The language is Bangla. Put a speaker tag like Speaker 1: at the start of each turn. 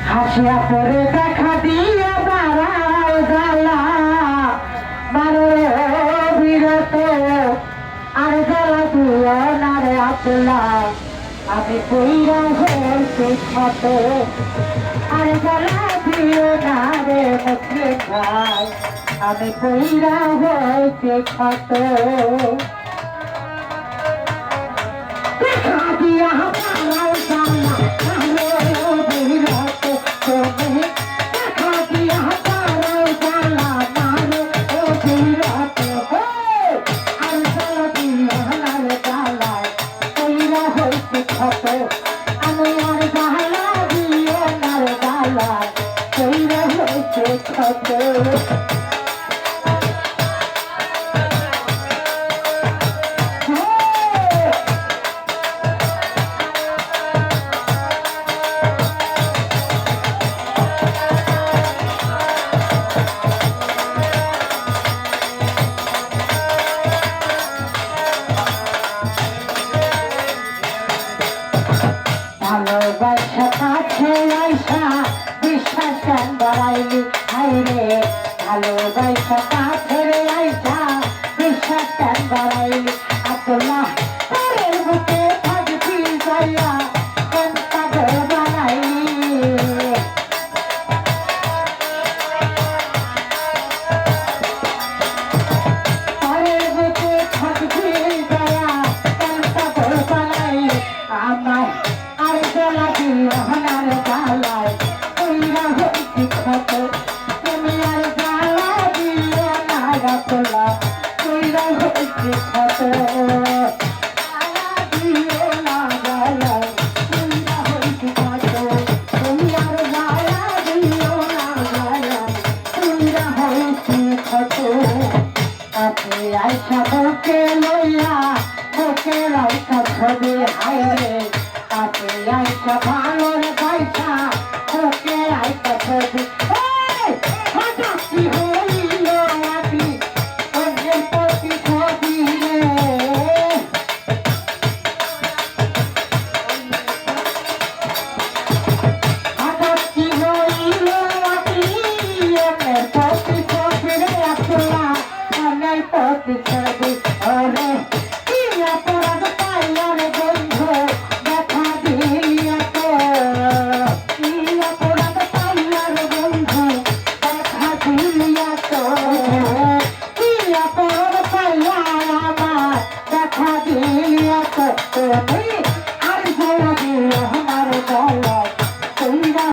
Speaker 1: হাসিয়া পরে দেখা দিয়া বাড়াও জ্বালা মারে বিরত আর জ্বালা দিও না রে আপলা আমি কইরা হইতে ক্ষত আর জ্বালা দিও না রে মুখে ভাই আমি কইরা হইতে ক্ষত দেখা দিয়া বাড়াও জ্বালা আমি আর গালা দিও নার গালা কইরা হইছে ক্ষত ভালোবাসা কাছে আইসা বিশ্বাস কেন বাড়াইলি হাইরে ভালোবাসা কাছে আইসা বিশ্বাস কেন বাড়াইলি আব্দুল্লাহ